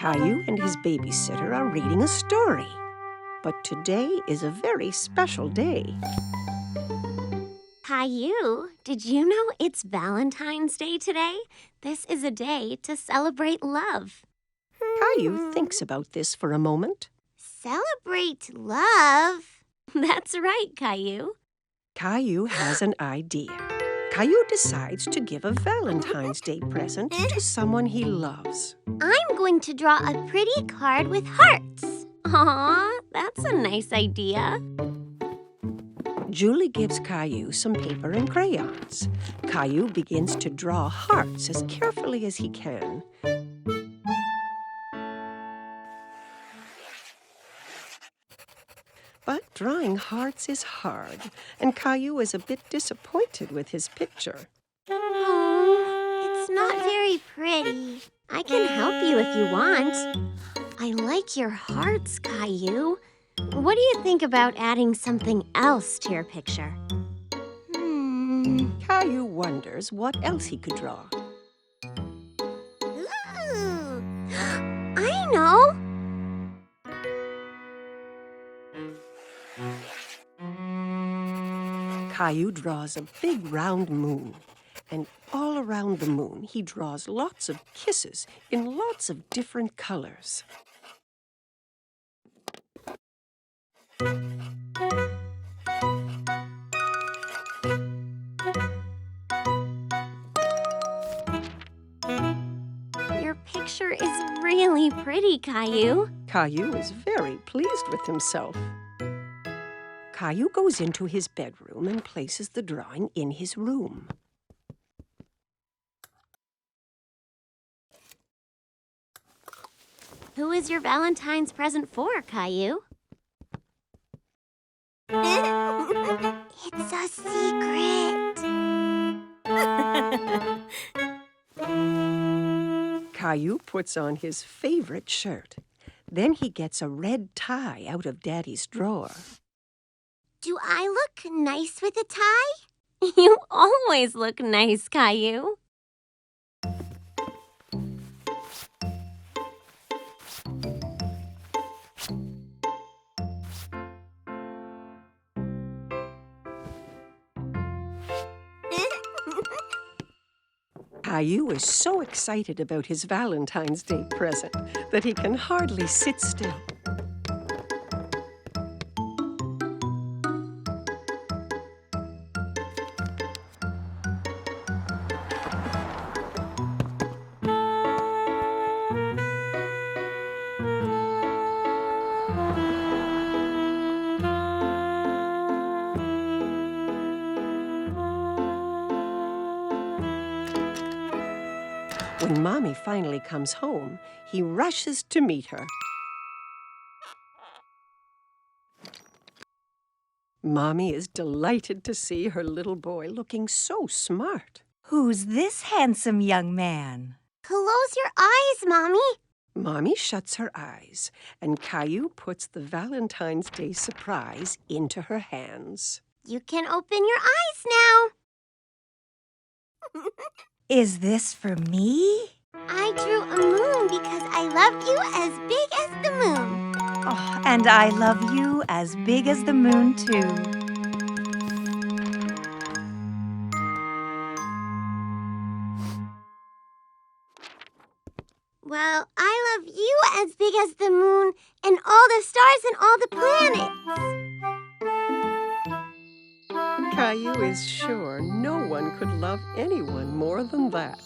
Caillou and his babysitter are reading a story. But today is a very special day. Caillou, did you know it's Valentine's Day today? This is a day to celebrate love. Caillou thinks about this for a moment. Celebrate love? That's right, Caillou. Caillou has an idea. Caillou decides to give a Valentine's Day present to someone he loves. I'm going to draw a pretty card with hearts. Aw, that's a nice idea. Julie gives Caillou some paper and crayons. Caillou begins to draw hearts as carefully as he can. But drawing hearts is hard, and Caillou is a bit disappointed with his picture. Oh, it's not very pretty. I can help you if you want. I like your hearts, Caillou. What do you think about adding something else to your picture? Caillou wonders what else he could draw. Ooh, I know! Caillou draws a big round moon, and all around the moon he draws lots of kisses in lots of different colors. Your picture is really pretty, Caillou. Caillou is very pleased with himself. Caillou goes into his bedroom and places the drawing in his room. Who is your Valentine's present for, Caillou? It's a secret. Caillou puts on his favorite shirt. Then he gets a red tie out of Daddy's drawer. Do I look nice with a tie? You always look nice, Caillou. Caillou is so excited about his Valentine's Day present that he can hardly sit still. When Mommy finally comes home, he rushes to meet her. Mommy is delighted to see her little boy looking so smart. Who's this handsome young man? Close your eyes, Mommy. Mommy shuts her eyes, and Caillou puts the Valentine's Day surprise into her hands. You can open your eyes now. Is this for me? I drew a moon because I love you as big as the moon. Oh, and I love you as big as the moon, too. Well, I love you as big as the moon and all the stars and all the planets. Caillou is sure no one could love anyone more than that.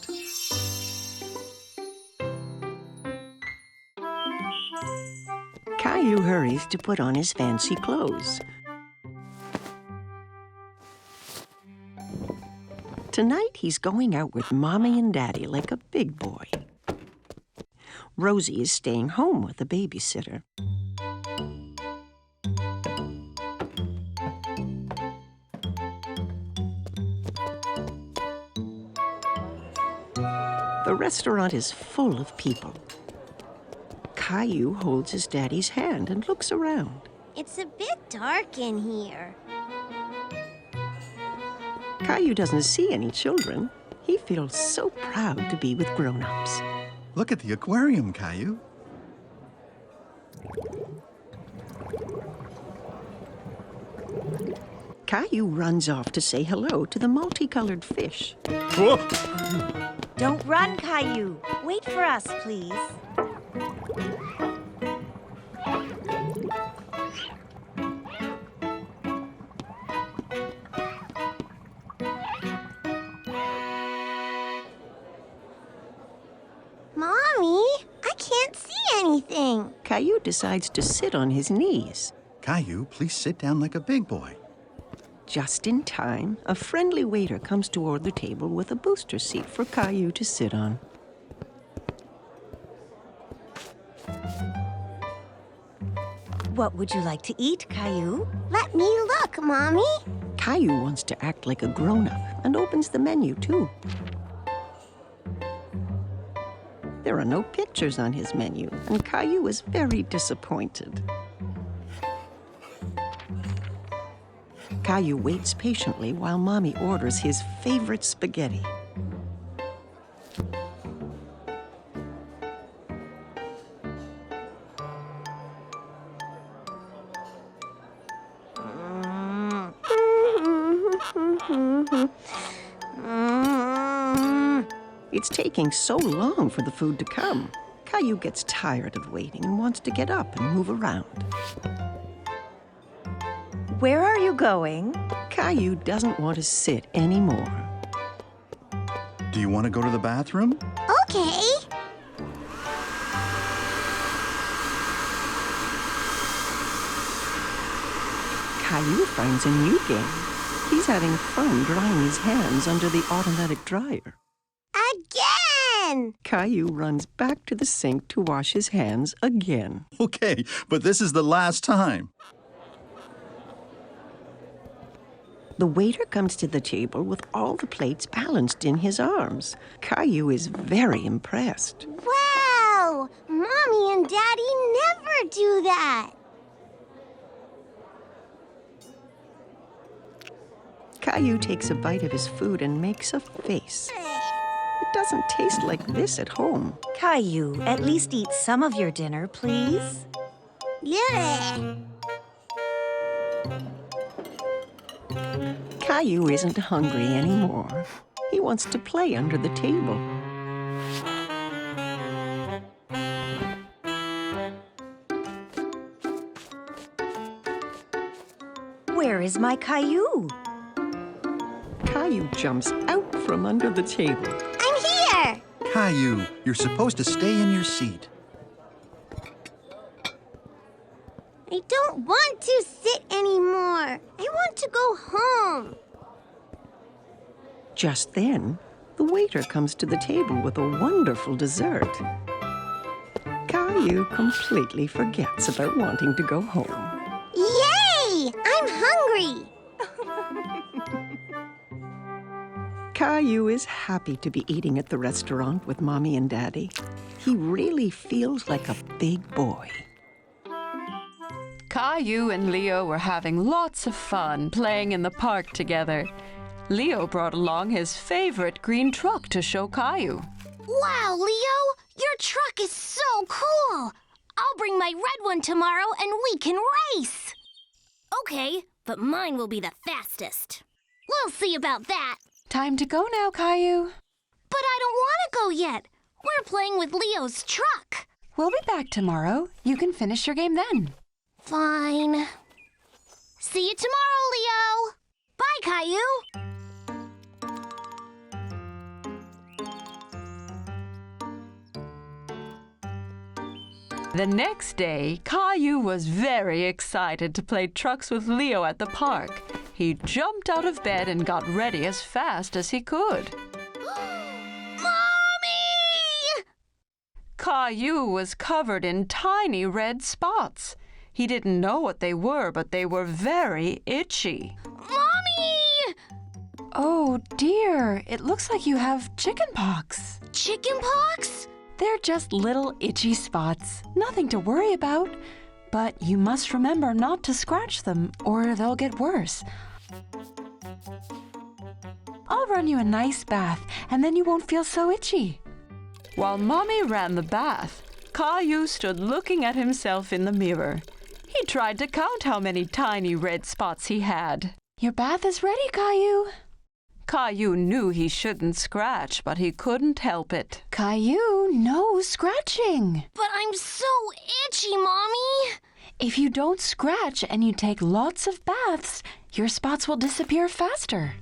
Caillou hurries to put on his fancy clothes. Tonight he's going out with Mommy and Daddy like a big boy. Rosie is staying home with the babysitter. The restaurant is full of people. Caillou holds his daddy's hand and looks around. It's a bit dark in here. Caillou doesn't see any children. He feels so proud to be with grown-ups. Look at the aquarium, Caillou. Caillou runs off to say hello to the multicolored fish. Don't run, Caillou. Wait for us, please. Mommy, I can't see anything. Caillou decides to sit on his knees. Caillou, please sit down like a big boy. Just in time, a friendly waiter comes toward the table with a booster seat for Caillou to sit on. What would you like to eat, Caillou? Let me look, Mommy. Caillou wants to act like a grown-up and opens the menu, too. There are no pictures on his menu, and Caillou is very disappointed. Caillou waits patiently while Mommy orders his favorite spaghetti. It's taking so long for the food to come. Caillou gets tired of waiting and wants to get up and move around. Where are you going? Caillou doesn't want to sit anymore. Do you want to go to the bathroom? Okay. Caillou finds a new game. He's having fun drying his hands under the automatic dryer. Again! Caillou runs back to the sink to wash his hands again. Okay, but this is the last time. The waiter comes to the table with all the plates balanced in his arms. Caillou is very impressed. Wow! Mommy and Daddy never do that. Caillou takes a bite of his food and makes a face. It doesn't taste like this at home. Caillou, at least eat some of your dinner, please. Yeah. Caillou isn't hungry anymore. He wants to play under the table. Where is my Caillou? Caillou jumps out from under the table. I'm here! Caillou, you're supposed to stay in your seat. I don't want to sit anymore. I want to go home. Just then, the waiter comes to the table with a wonderful dessert. Caillou completely forgets about wanting to go home. Yay! I'm hungry. Caillou is happy to be eating at the restaurant with Mommy and Daddy. He really feels like a big boy. Caillou and Leo were having lots of fun playing in the park together. Leo brought along his favorite green truck to show Caillou. Wow, Leo, your truck is so cool. I'll bring my red one tomorrow and we can race. Okay, but mine will be the fastest. We'll see about that. Time to go now, Caillou. But I don't want to go yet. We're playing with Leo's truck. We'll be back tomorrow. You can finish your game then. Fine. See you tomorrow, Leo. Bye, Caillou. The next day, Caillou was very excited to play trucks with Leo at the park. He jumped out of bed and got ready as fast as he could. Mommy! Caillou was covered in tiny red spots. He didn't know what they were, but they were very itchy. Mommy! Oh dear, it looks like you have chicken pox. Chicken pox? They're just little itchy spots, nothing to worry about. But you must remember not to scratch them, or they'll get worse. I'll run you a nice bath, and then you won't feel so itchy. While Mommy ran the bath, Caillou stood looking at himself in the mirror. He tried to count how many tiny red spots he had. Your bath is ready, Caillou. Caillou knew he shouldn't scratch, but he couldn't help it. Caillou, no scratching. But I'm so itchy, Mommy. If you don't scratch and you take lots of baths, your spots will disappear faster.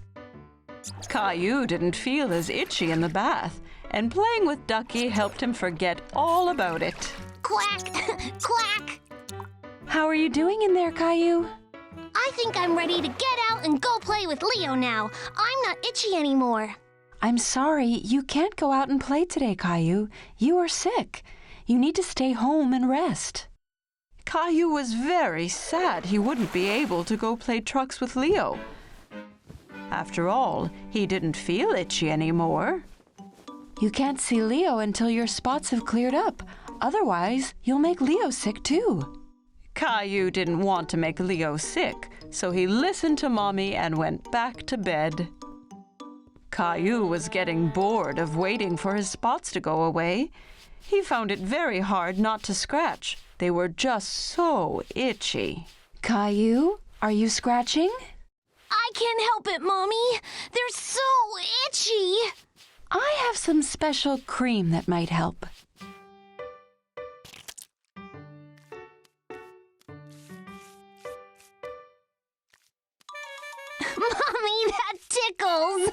Caillou didn't feel as itchy in the bath, and playing with Ducky helped him forget all about it. Quack! Quack! How are you doing in there, Caillou? I think I'm ready to get out and go play with Leo now. I'm not itchy anymore. I'm sorry, you can't go out and play today, Caillou. You are sick. You need to stay home and rest. Caillou was very sad he wouldn't be able to go play trucks with Leo. After all, he didn't feel itchy anymore. You can't see Leo until your spots have cleared up. Otherwise, you'll make Leo sick too. Caillou didn't want to make Leo sick, so he listened to Mommy and went back to bed. Caillou was getting bored of waiting for his spots to go away. He found it very hard not to scratch. They were just so itchy. Caillou, are you scratching? I can't help it, Mommy. They're so itchy. I have some special cream that might help. Mommy, that tickles.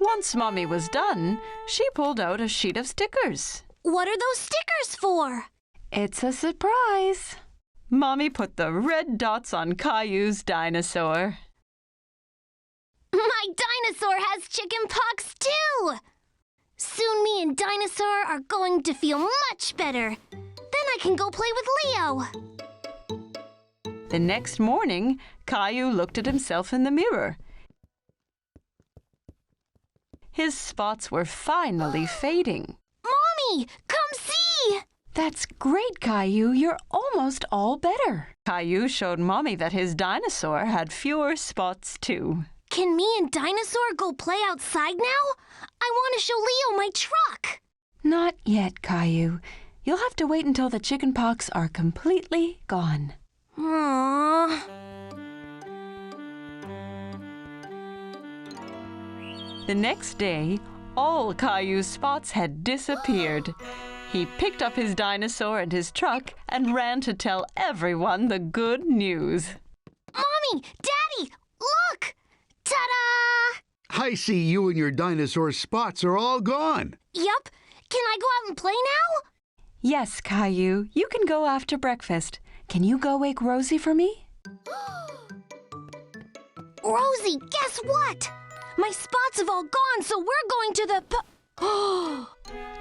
Once Mommy was done, she pulled out a sheet of stickers. What are those stickers for? It's a surprise. Mommy put the red dots on Caillou's dinosaur. My dinosaur has chicken pox too. Soon me and Dinosaur are going to feel much better. Then I can go play with Leo. The next morning, Caillou looked at himself in the mirror. His spots were finally fading. Mommy, come see! That's great, Caillou. You're almost all better. Caillou showed Mommy that his dinosaur had fewer spots too. Can me and Dinosaur go play outside now? I want to show Leo my truck. Not yet, Caillou. You'll have to wait until the chicken pox are completely gone. Aww. The next day, all Caillou's spots had disappeared. He picked up his dinosaur and his truck and ran to tell everyone the good news. Mommy! Daddy! Look! Ta-da! I see you and your dinosaur spots are all gone. Yup. Can I go out and play now? Yes, Caillou. You can go after breakfast. Can you go wake Rosie for me? Rosie, guess what? My spots have all gone, so we're going to the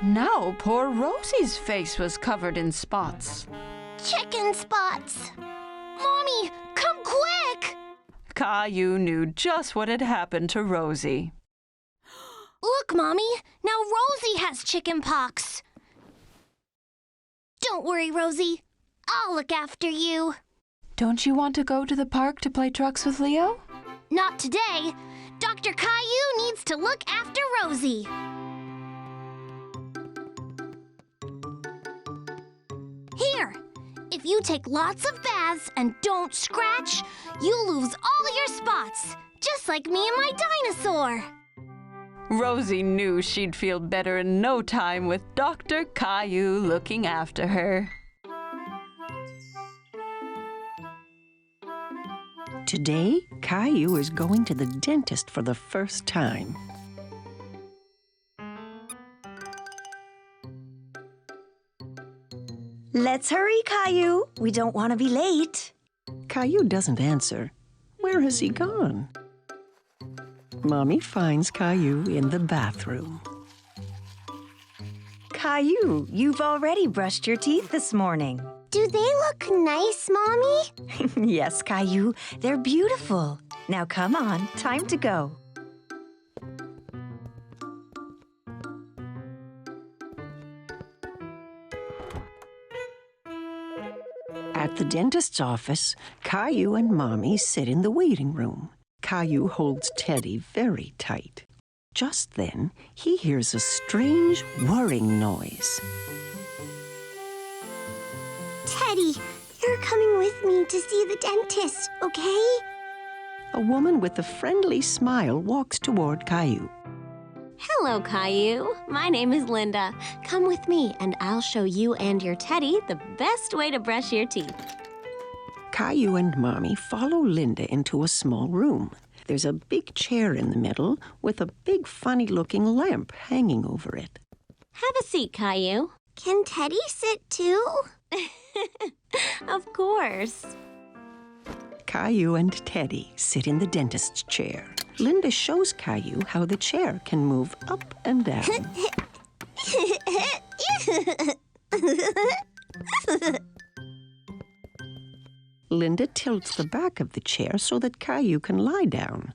Now poor Rosie's face was covered in spots. chicken spots. Mommy, come quick! Caillou knew just what had happened to Rosie. Look, Mommy, now Rosie has chicken pox. Don't worry, Rosie. I'll look after you. Don't you want to go to the park to play trucks with Leo? Not today. Dr. Caillou needs to look after Rosie. Here, if you take lots of baths and don't scratch, you'll lose all your spots, just like me and my dinosaur. Rosie knew she'd feel better in no time with Dr. Caillou looking after her. Today, Caillou is going to the dentist for the first time. Let's hurry, Caillou. We don't want to be late. Caillou doesn't answer. Where has he gone? Mommy finds Caillou in the bathroom. Caillou, you've already brushed your teeth this morning. Do they look nice, Mommy? Yes, Caillou, they're beautiful. Now come on, time to go. At the dentist's office, Caillou and Mommy sit in the waiting room. Caillou holds Teddy very tight. Just then, he hears a strange whirring noise. Teddy, you're coming with me to see the dentist, okay? a woman with a friendly smile walks toward Caillou. Hello, Caillou. My name is Linda. Come with me, and I'll show you and your teddy the best way to brush your teeth. Caillou and Mommy follow Linda into a small room. There's a big chair in the middle with a big funny-looking lamp hanging over it. Have a seat, Caillou. Can Teddy sit too? Of course. Caillou and Teddy sit in the dentist's chair. Linda shows Caillou how the chair can move up and down. Linda tilts the back of the chair so that Caillou can lie down.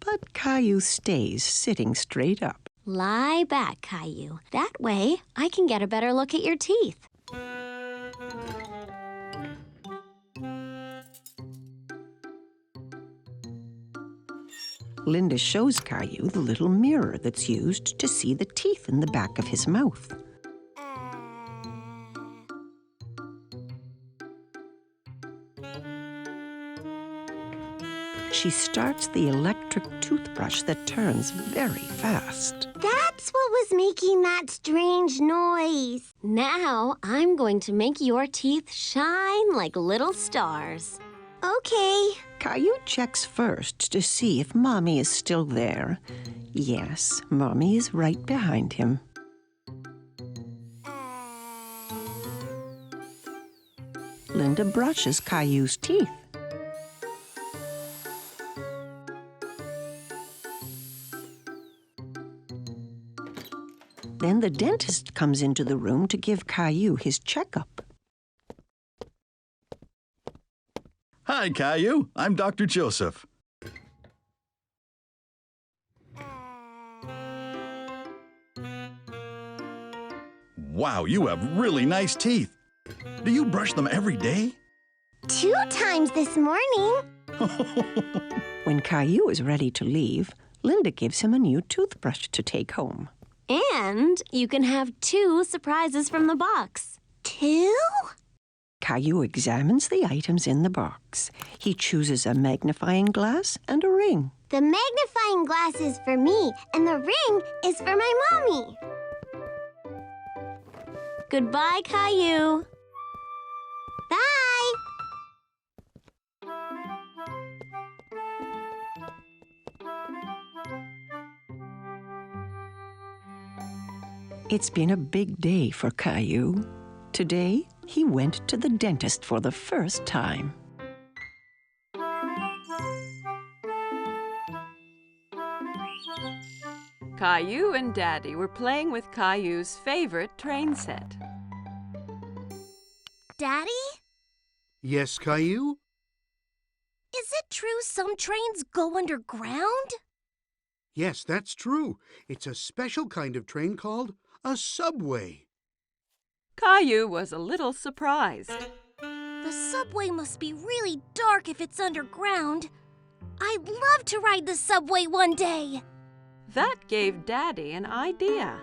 But Caillou stays sitting straight up. Lie back, Caillou. That way, I can get a better look at your teeth. Linda shows Caillou the little mirror that's used to see the teeth in the back of his mouth. She starts the electric toothbrush that turns very fast. That's what was making that strange noise. Now, I'm going to make your teeth shine like little stars. Okay. Caillou checks first to see if Mommy is still there. Yes, Mommy is right behind him. Linda brushes Caillou's teeth. Then the dentist comes into the room to give Caillou his checkup. Hi, Caillou. I'm Dr. Joseph. Wow, you have really nice teeth. Do you brush them every day? 2 times this morning. When Caillou is ready to leave, Linda gives him a new toothbrush to take home. And you can have 2 surprises from the box. 2? Caillou examines the items in the box. He chooses a magnifying glass and a ring. The magnifying glass is for me, and the ring is for my mommy. Goodbye, Caillou. Bye. It's been a big day for Caillou. Today, he went to the dentist for the first time. Caillou and Daddy were playing with Caillou's favorite train set. Daddy? Yes, Caillou? Is it true some trains go underground? Yes, that's true. It's a special kind of train called a subway. Caillou was a little surprised. The subway must be really dark if it's underground. I'd love to ride the subway one day. That gave Daddy an idea.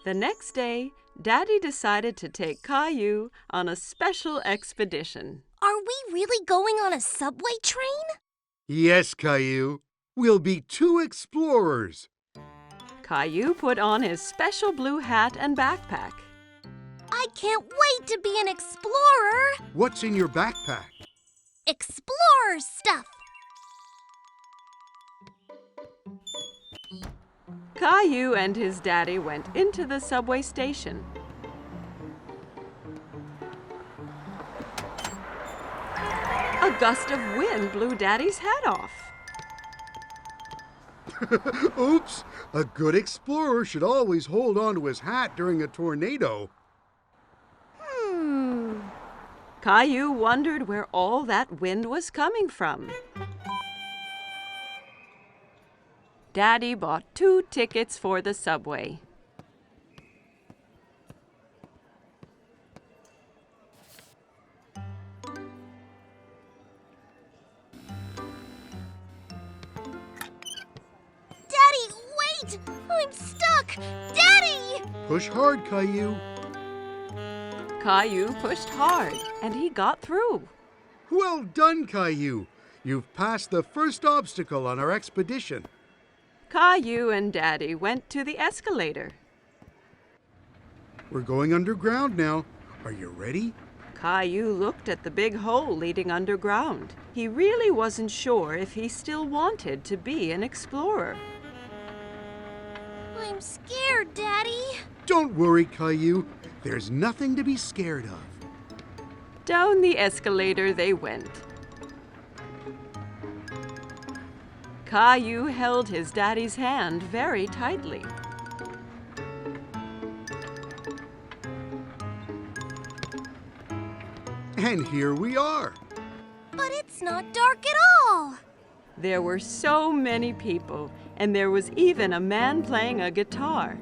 The next day, Daddy decided to take Caillou on a special expedition. Are we really going on a subway train? Yes, Caillou. We'll be 2 explorers. Caillou put on his special blue hat and backpack. I can't wait to be an explorer. What's in your backpack? Explorer stuff. Caillou and his daddy went into the subway station. A gust of wind blew Daddy's hat off. Oops! A good explorer should always hold on to his hat during a tornado. Caillou wondered where all that wind was coming from. Daddy bought 2 tickets for the subway. Daddy, wait! I'm stuck! Daddy! Push hard, Caillou. Caillou pushed hard, and he got through. Well done, Caillou. You've passed the first obstacle on our expedition. Caillou and Daddy went to the escalator. We're going underground now. Are you ready? Caillou looked at the big hole leading underground. He really wasn't sure if he still wanted to be an explorer. I'm scared, Daddy. Don't worry, Caillou. There's nothing to be scared of. Down the escalator they went. Caillou held his daddy's hand very tightly. And here we are. But it's not dark at all. There were so many people, and there was even a man playing a guitar.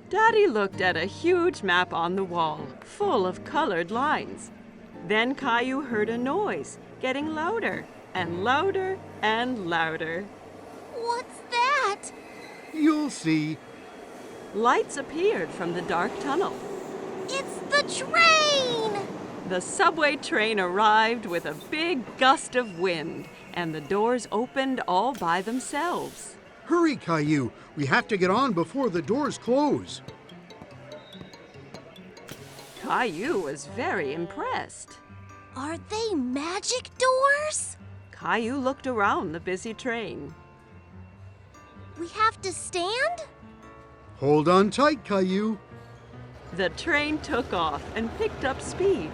Daddy looked at a huge map on the wall, full of colored lines. Then Caillou heard a noise, getting louder and louder and louder. What's that? You'll see. Lights appeared from the dark tunnel. It's the train! The subway train arrived with a big gust of wind, and the doors opened all by themselves. Hurry, Caillou. We have to get on before the doors close. Caillou was very impressed. Are they magic doors? Caillou looked around the busy train. We have to stand? Hold on tight, Caillou. The train took off and picked up speed.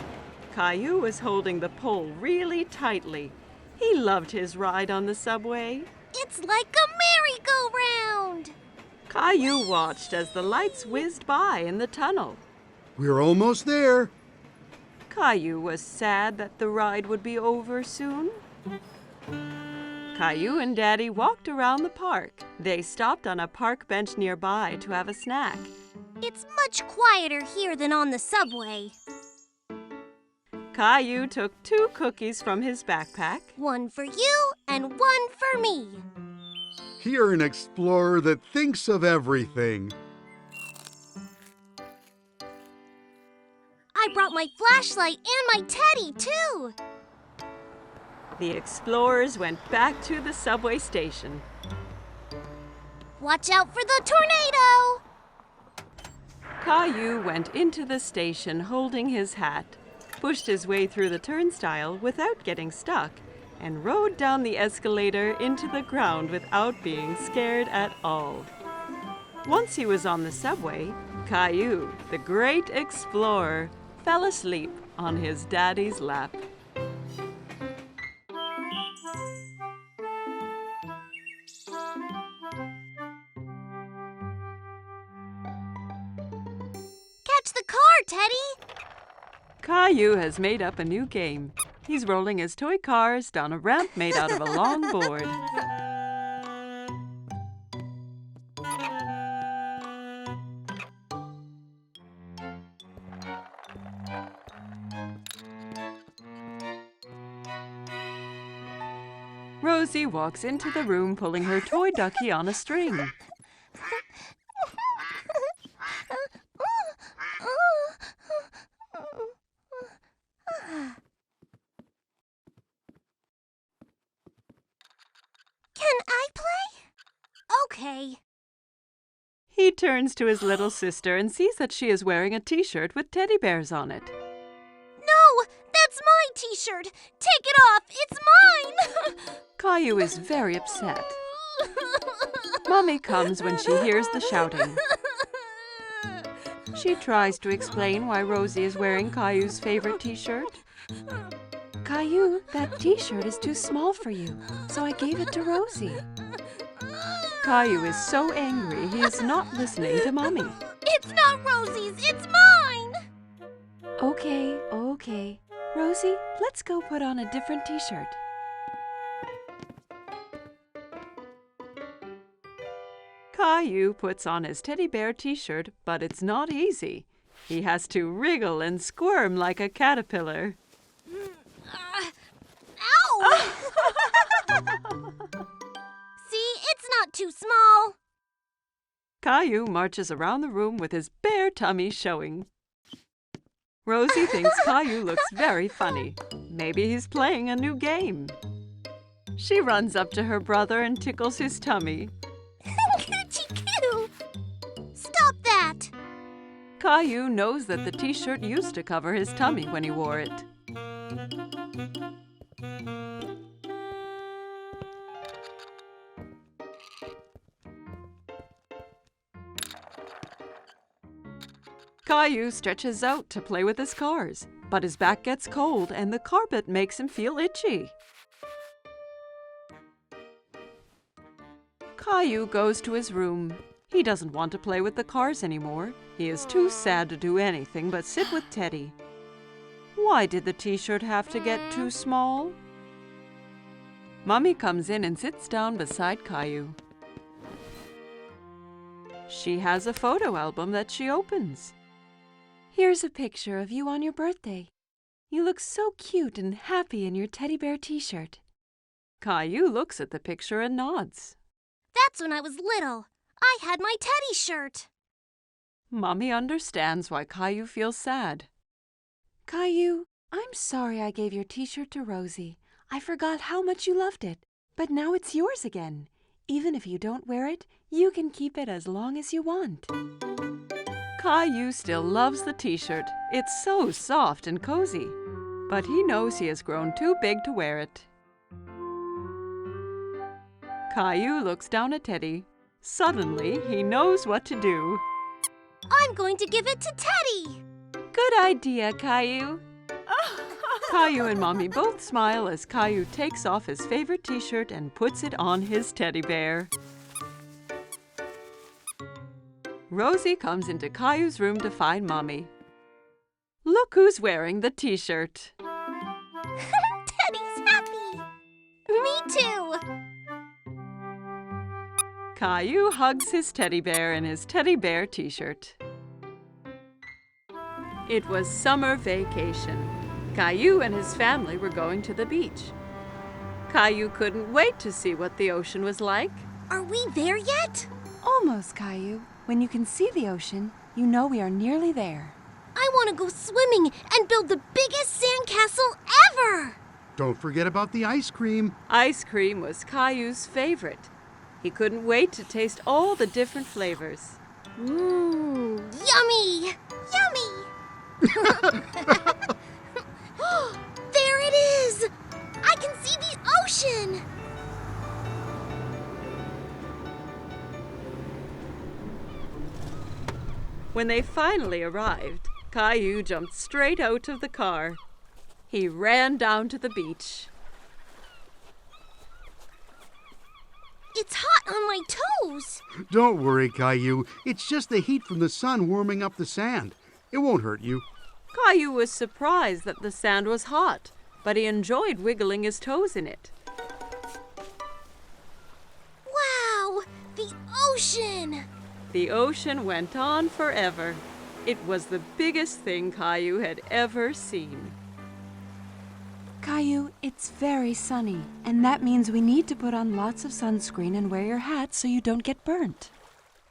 Caillou was holding the pole really tightly. He loved his ride on the subway. It's like a merry-go-round! Caillou watched as the lights whizzed by in the tunnel. We're almost there. Caillou was sad that the ride would be over soon. Caillou and Daddy walked around the park. They stopped on a park bench nearby to have a snack. It's much quieter here than on the subway. Caillou took 2 cookies from his backpack. One for you and one for me. You're an explorer that thinks of everything. I brought my flashlight and my teddy, too. The explorers went back to the subway station. Watch out for the tornado! Caillou went into the station holding his hat, pushed his way through the turnstile without getting stuck, and rode down the escalator into the ground without being scared at all. Once he was on the subway, Caillou, the great explorer, fell asleep on his daddy's lap. Catch the car, Teddy! Caillou has made up a new game. He's rolling his toy cars down a ramp made out of a long board. Rosie walks into the room pulling her toy ducky on a string. Can I play? Okay. He turns to his little sister and sees that she is wearing a t-shirt with teddy bears on it. No, that's my t-shirt. Take it off. It's mine. Caillou is very upset. Mommy comes when she hears the shouting. She tries to explain why Rosie is wearing Caillou's favorite t-shirt. Caillou, that t-shirt is too small for you, so I gave it to Rosie. Caillou is so angry he is not listening to Mommy. It's not Rosie's. It's mine. Okay. Rosie, let's go put on a different t-shirt. Caillou puts on his teddy bear t-shirt, but it's not easy. He has to wriggle and squirm like a caterpillar. Ow! See, it's not too small. Caillou marches around the room with his bare tummy showing. Rosie thinks Caillou looks very funny. Maybe he's playing a new game. She runs up to her brother and tickles his tummy. Coochie-coo! Stop that! Caillou knows that the t-shirt used to cover his tummy when he wore it. Caillou stretches out to play with his cars, but his back gets cold and the carpet makes him feel itchy. Caillou goes to his room. He doesn't want to play with the cars anymore. He is too sad to do anything but sit with Teddy. Why did the t-shirt have to get too small? Mommy comes in and sits down beside Caillou. She has a photo album that she opens. Here's a picture of you on your birthday. You look so cute and happy in your teddy bear t-shirt. Caillou looks at the picture and nods. That's when I was little. I had my teddy shirt. Mommy understands why Caillou feels sad. Caillou, I'm sorry I gave your t-shirt to Rosie. I forgot how much you loved it. But now it's yours again. Even if you don't wear it, you can keep it as long as you want. Caillou still loves the t-shirt. It's so soft and cozy. But he knows he has grown too big to wear it. Caillou looks down at Teddy. Suddenly, he knows what to do. I'm going to give it to Teddy. Good idea, Caillou. Caillou and Mommy both smile as Caillou takes off his favorite t-shirt and puts it on his teddy bear. Rosie comes into Caillou's room to find Mommy. Look who's wearing the t-shirt. Teddy's happy. Me too. Caillou hugs his teddy bear in his teddy bear t-shirt. It was summer vacation. Caillou and his family were going to the beach. Caillou couldn't wait to see what the ocean was like. Are we there yet? Almost, Caillou. When you can see the ocean, you know we are nearly there. I want to go swimming and build the biggest sandcastle ever. Don't forget about the ice cream. Ice cream was Caillou's favorite. He couldn't wait to taste all the different flavors. Yummy! Yummy! There it is! I can see the ocean! When they finally arrived, Caillou jumped straight out of the car. He ran down to the beach. It's hot on my toes! Don't worry, Caillou. It's just the heat from the sun warming up the sand. It won't hurt you. Caillou was surprised that the sand was hot, but he enjoyed wiggling his toes in it. Wow! The ocean! The ocean went on forever. It was the biggest thing Caillou had ever seen. Caillou, it's very sunny, and that means we need to put on lots of sunscreen and wear your hat so you don't get burnt.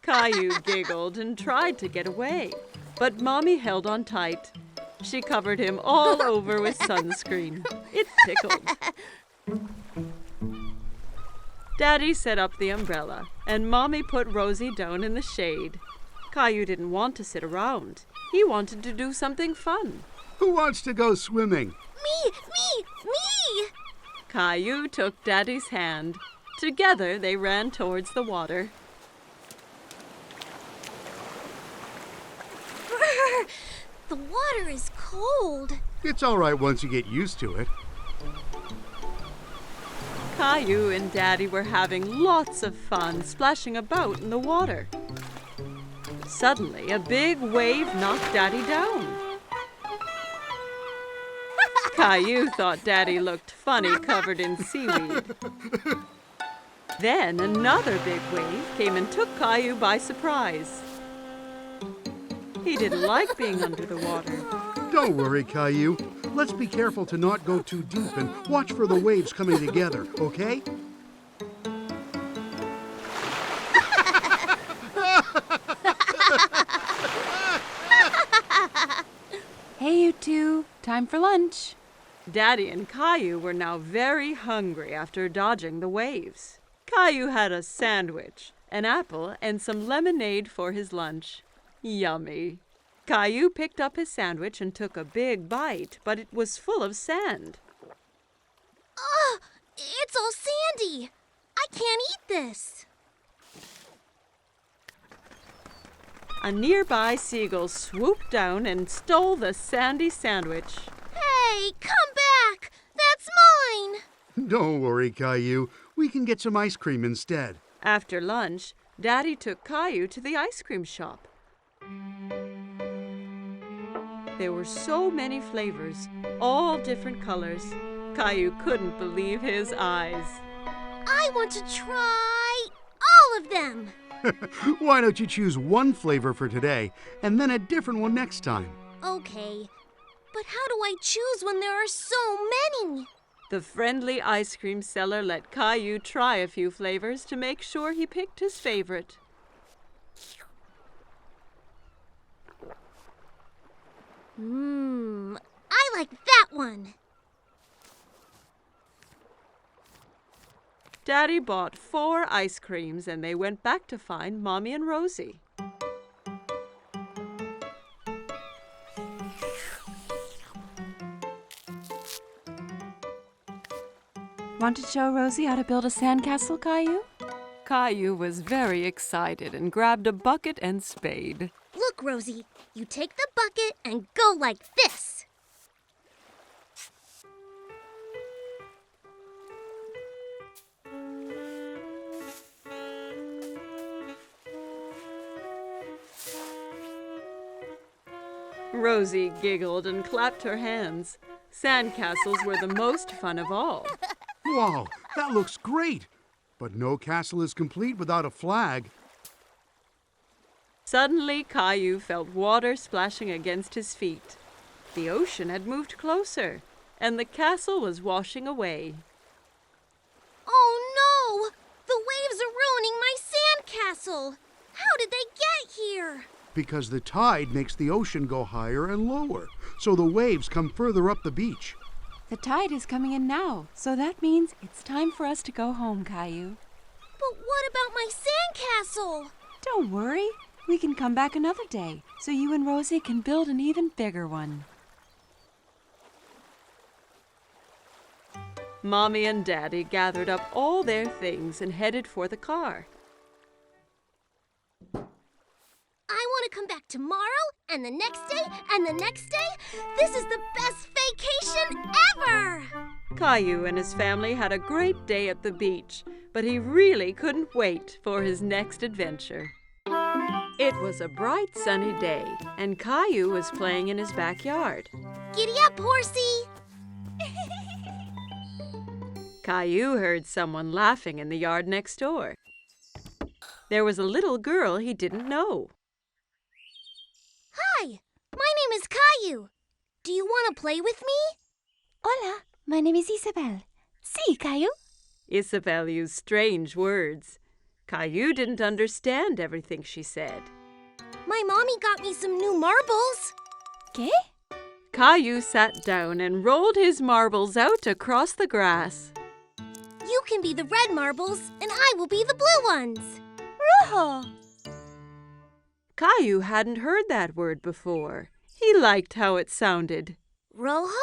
Caillou giggled and tried to get away, but Mommy held on tight. She covered him all over with sunscreen. It tickled. Daddy set up the umbrella, and Mommy put Rosie down in the shade. Caillou didn't want to sit around. He wanted to do something fun. Who wants to go swimming? Me! Caillou took Daddy's hand. Together, they ran towards the water. Brr, the water is cold. It's all right once you get used to it. Caillou and Daddy were having lots of fun splashing about in the water. Suddenly, a big wave knocked Daddy down. Caillou thought Daddy looked funny covered in seaweed. Then another big wave came and took Caillou by surprise. He didn't like being under the water. Don't worry, Caillou. Let's be careful to not go too deep and watch for the waves coming together, okay? Hey, you two. Time for lunch. Daddy and Caillou were now very hungry after dodging the waves. Caillou had a sandwich, an apple, and some lemonade for his lunch. Yummy. Caillou picked up his sandwich and took a big bite, but it was full of sand. Ugh! It's all sandy! I can't eat this! A nearby seagull swooped down and stole the sandy sandwich. Hey, come back! That's mine! Don't worry, Caillou. We can get some ice cream instead. After lunch, Daddy took Caillou to the ice cream shop. There were so many flavors, all different colors. Caillou couldn't believe his eyes. I want to try all of them! Why don't you choose one flavor for today and then a different one next time? Okay, but how do I choose when there are so many? The friendly ice cream seller let Caillou try a few flavors to make sure he picked his favorite. I like that one. Daddy bought 4 ice creams and they went back to find Mommy and Rosie. Want to show Rosie how to build a sandcastle, Caillou? Caillou was very excited and grabbed a bucket and spade. Look, Rosie, you take the bucket and go like this. Rosie giggled and clapped her hands. Sandcastles were the most fun of all. Wow, that looks great! But no castle is complete without a flag. Suddenly, Caillou felt water splashing against his feet. The ocean had moved closer, and the castle was washing away. Oh no! The waves are ruining my sandcastle! How did they get here? Because the tide makes the ocean go higher and lower, so the waves come further up the beach. The tide is coming in now, so that means it's time for us to go home, Caillou. But what about my sandcastle? Don't worry. We can come back another day, so you and Rosie can build an even bigger one. Mommy and Daddy gathered up all their things and headed for the car. I want to come back tomorrow, and the next day, and the next day. This is the best vacation ever! Caillou and his family had a great day at the beach, but he really couldn't wait for his next adventure. It was a bright sunny day, and Caillou was playing in his backyard. Giddy up, horsey! Caillou heard someone laughing in the yard next door. There was a little girl he didn't know. Hi, my name is Caillou. Do you want to play with me? Hola, my name is Isabelle. Sí, Caillou? Isabelle used strange words. Caillou didn't understand everything she said. My mommy got me some new marbles. ¿Qué? Caillou sat down and rolled his marbles out across the grass. You can be the red marbles, and I will be the blue ones. Rojo! Caillou hadn't heard that word before. He liked how it sounded. Rojo?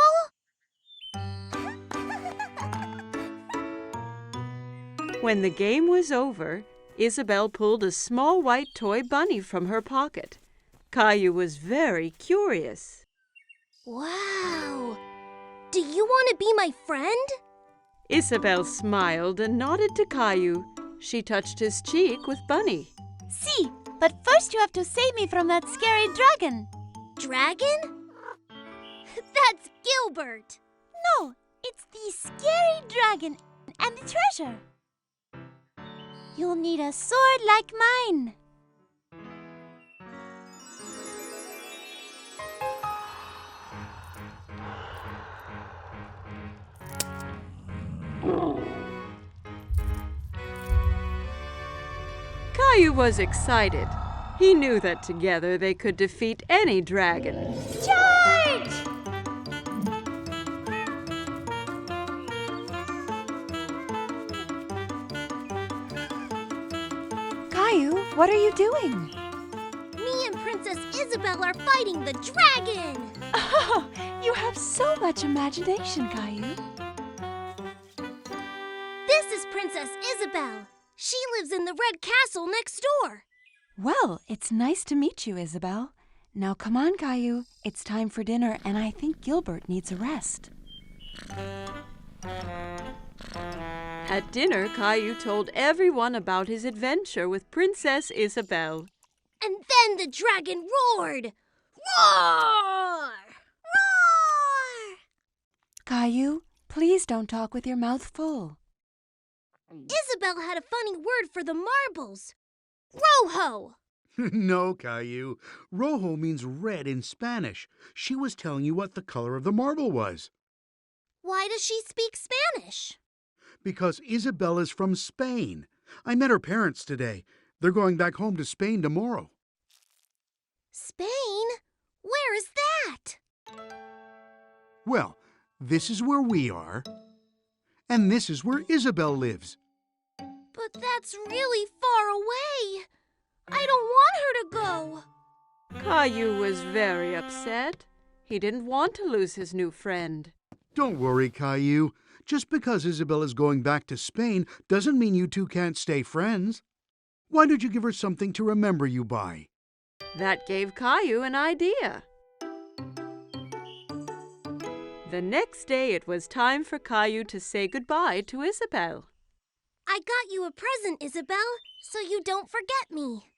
When the game was over, Isabelle pulled a small white toy bunny from her pocket. Caillou was very curious. Wow! Do you want to be my friend? Isabelle smiled and nodded to Caillou. She touched his cheek with Bunny. Sí, but first you have to save me from that scary dragon. Dragon? That's Gilbert. No, it's the scary dragon and the treasure. You'll need a sword like mine. Caillou was excited. He knew that together they could defeat any dragon. Charge! What are you doing? Me and Princess Isabelle are fighting the dragon! Oh, you have so much imagination, Caillou. This is Princess Isabelle. She lives in the red castle next door. Well, it's nice to meet you, Isabelle. Now come on, Caillou. It's time for dinner, and I think Gilbert needs a rest. At dinner, Caillou told everyone about his adventure with Princess Isabelle. And then the dragon roared. Roar! Roar! Caillou, please don't talk with your mouth full. Isabelle had a funny word for the marbles. Rojo! No, Caillou. Rojo means red in Spanish. She was telling you what the color of the marble was. Why does she speak Spanish? Because Isabelle is from Spain. I met her parents today. They're going back home to Spain tomorrow. Spain? Where is that? Well, this is where we are. And this is where Isabelle lives. But that's really far away. I don't want her to go. Caillou was very upset. He didn't want to lose his new friend. Don't worry, Caillou. Just because Isabelle is going back to Spain doesn't mean you two can't stay friends. Why don't you give her something to remember you by? That gave Caillou an idea. The next day, it was time for Caillou to say goodbye to Isabelle. I got you a present, Isabelle, so you don't forget me.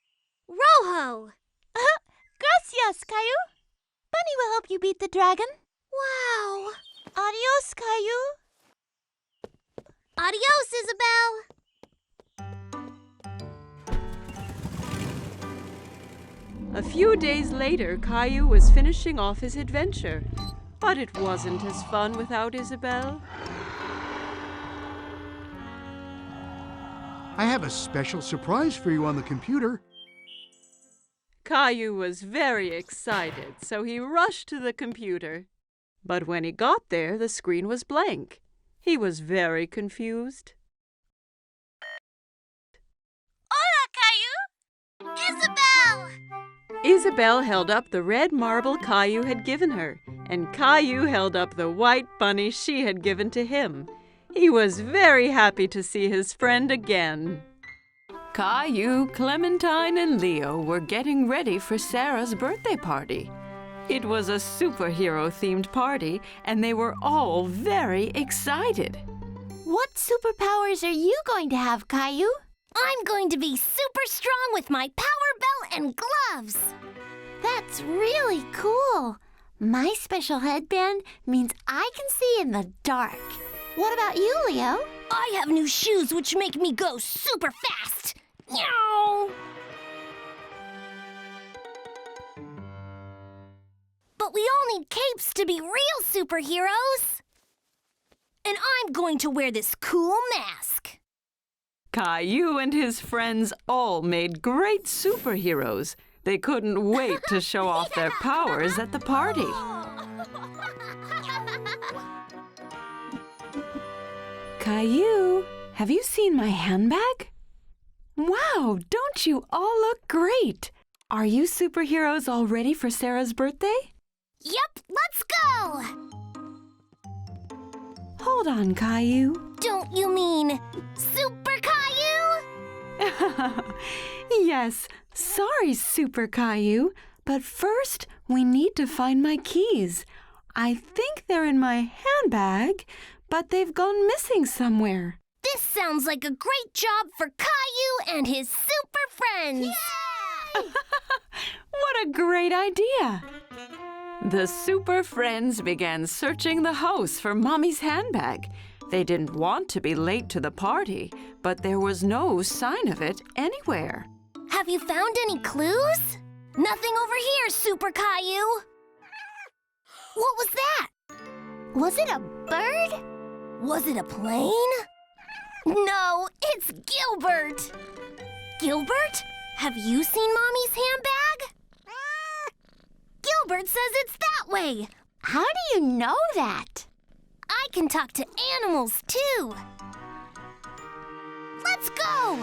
Rojo! Gracias, Caillou. Bunny will help you beat the dragon. Wow! Adios, Caillou. Adios, Isabelle! A few days later, Caillou was finishing off his adventure. But it wasn't as fun without Isabelle. I have a special surprise for you on the computer. Caillou was very excited, so he rushed to the computer. But when he got there, the screen was blank. He was very confused. Hola, Caillou! Isabelle! Isabelle held up the red marble Caillou had given her, and Caillou held up the white bunny she had given to him. He was very happy to see his friend again. Caillou, Clementine, and Leo were getting ready for Sarah's birthday party. It was a superhero-themed party, and they were all very excited. What superpowers are you going to have, Caillou? I'm going to be super strong with my power belt and gloves. That's really cool. My special headband means I can see in the dark. What about you, Leo? I have new shoes which make me go super fast. Meow! But we all need capes to be real superheroes. And I'm going to wear this cool mask. Caillou and his friends all made great superheroes. They couldn't wait to show off their powers at the party. Caillou, have you seen my handbag? Wow, don't you all look great? Are you superheroes all ready for Sarah's birthday? Yep, let's go! Hold on, Caillou. Don't you mean Super Caillou? Yes, sorry, Super Caillou, but first we need to find my keys. I think they're in my handbag, but they've gone missing somewhere. This sounds like a great job for Caillou and his super friends. What a great idea! The super friends began searching the house for Mommy's handbag. They didn't want to be late to the party, but there was no sign of it anywhere. Have you found any clues? Nothing over here, Super Caillou. What was that? Was it a bird? Was it a plane? No, it's Gilbert. Gilbert, have you seen Mommy's handbag? Gilbert says it's that way. How do you know that? I can talk to animals, too. Let's go!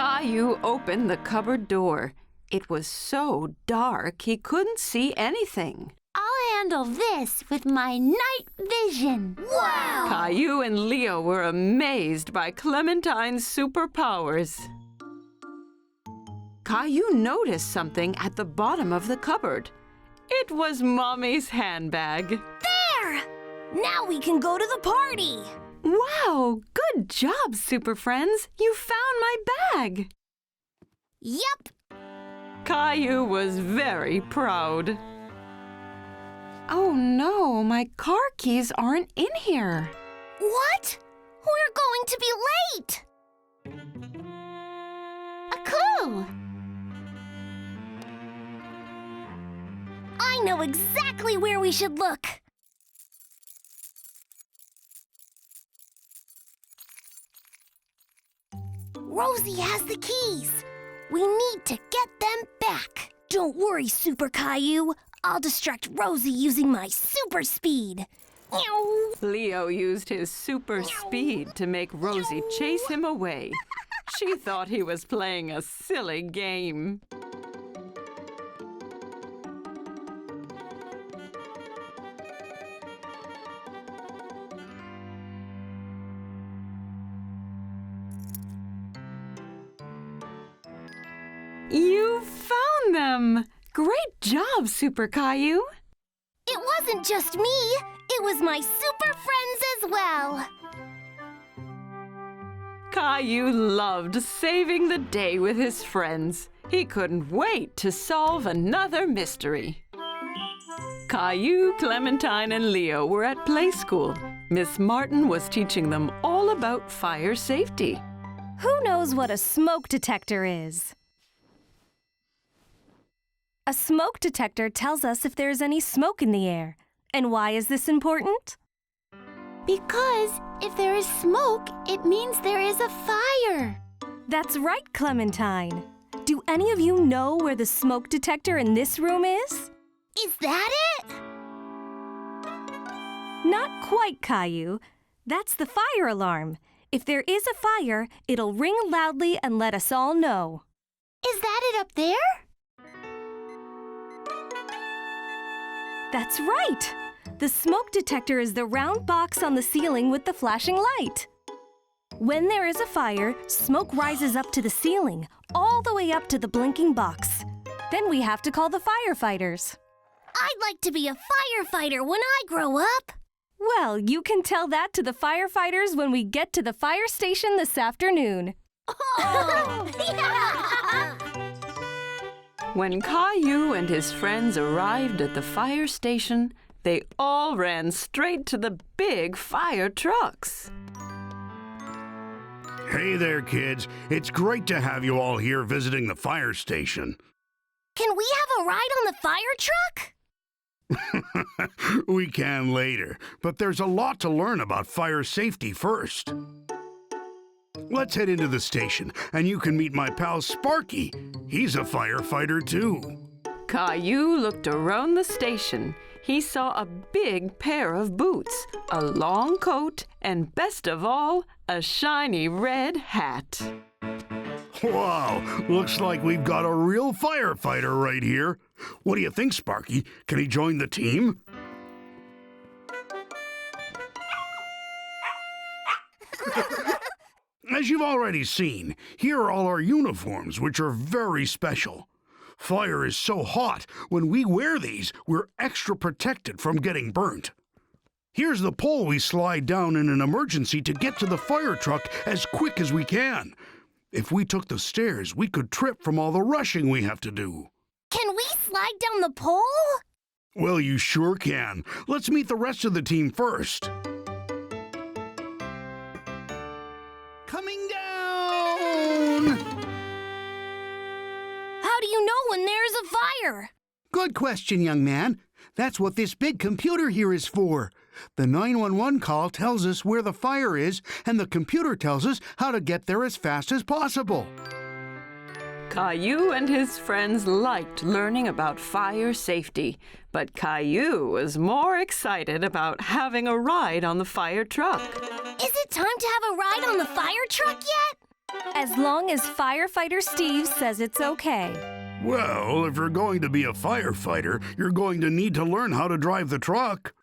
Caillou opened the cupboard door. It was so dark he couldn't see anything. I'll handle this with my night vision. Wow! Caillou and Leo were amazed by Clementine's superpowers. Caillou noticed something at the bottom of the cupboard. It was Mommy's handbag. There! Now we can go to the party! Wow! Good job, Super Friends! You found my bag! Yep! Caillou was very proud. Oh no, my car keys aren't in here. What? We're going to be late! A clue! I know exactly where we should look. Rosie has the keys. We need to get them back. Don't worry, Super Caillou. I'll distract Rosie using my super speed. Meow. Leo used his super speed to make Rosie chase him away. She thought he was playing a silly game. You found them! Great job, Super Caillou! It wasn't just me. It was my super friends as well. Caillou loved saving the day with his friends. He couldn't wait to solve another mystery. Caillou, Clementine, and Leo were at play school. Miss Martin was teaching them all about fire safety. Who knows what a smoke detector is? A smoke detector tells us if there's any smoke in the air. And why is this important? Because if there is smoke, it means there is a fire. That's right, Clementine. Do any of you know where the smoke detector in this room is? Is that it? Not quite, Caillou. That's the fire alarm. If there is a fire, it'll ring loudly and let us all know. Is that it up there? That's right! The smoke detector is the round box on the ceiling with the flashing light. When there is a fire, smoke rises up to the ceiling, all the way up to the blinking box. Then we have to call the firefighters. I'd like to be a firefighter when I grow up. Well, you can tell that to the firefighters when we get to the fire station this afternoon. Oh! Yeah! When Caillou and his friends arrived at the fire station, they all ran straight to the big fire trucks. Hey there, kids. It's great to have you all here visiting the fire station. Can we have a ride on the fire truck? We can later, but there's a lot to learn about fire safety first. Let's head into the station, and you can meet my pal Sparky. He's a firefighter, too. Caillou looked around the station. He saw a big pair of boots, a long coat, and best of all, a shiny red hat. Wow, looks like we've got a real firefighter right here. What do you think, Sparky? Can he join the team? As you've already seen, here are all our uniforms, which are very special. Fire is so hot, when we wear these, we're extra protected from getting burnt. Here's the pole we slide down in an emergency to get to the fire truck as quick as we can. If we took the stairs, we could trip from all the rushing we have to do. Can we slide down the pole? Well, you sure can. Let's meet the rest of the team first. Coming down! How do you know when there's a fire? Good question, young man. That's what this big computer here is for. The 911 call tells us where the fire is, and the computer tells us how to get there as fast as possible. Caillou and his friends liked learning about fire safety, but Caillou was more excited about having a ride on the fire truck. Is it time to have a ride on the fire truck yet? As long as Firefighter Steve says it's okay. Well, if you're going to be a firefighter, you're going to need to learn how to drive the truck.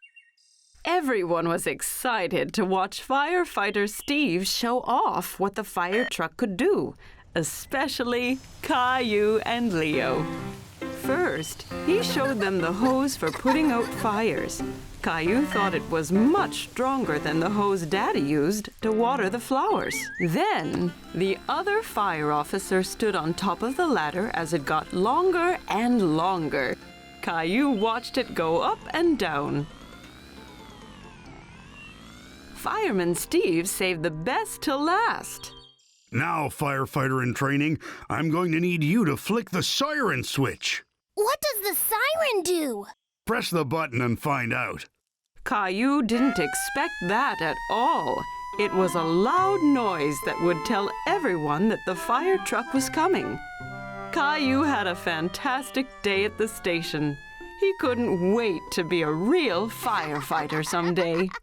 Everyone was excited to watch Firefighter Steve show off what the fire truck could do, especially Caillou and Leo. First, he showed them the hose for putting out fires. Caillou thought it was much stronger than the hose Daddy used to water the flowers. Then, the other fire officer stood on top of the ladder as it got longer and longer. Caillou watched it go up and down. Fireman Steve saved the best till last. Now, firefighter in training, I'm going to need you to flick the siren switch. What does the siren do? Press the button and find out. Caillou didn't expect that at all. It was a loud noise that would tell everyone that the fire truck was coming. Caillou had a fantastic day at the station. He couldn't wait to be a real firefighter someday.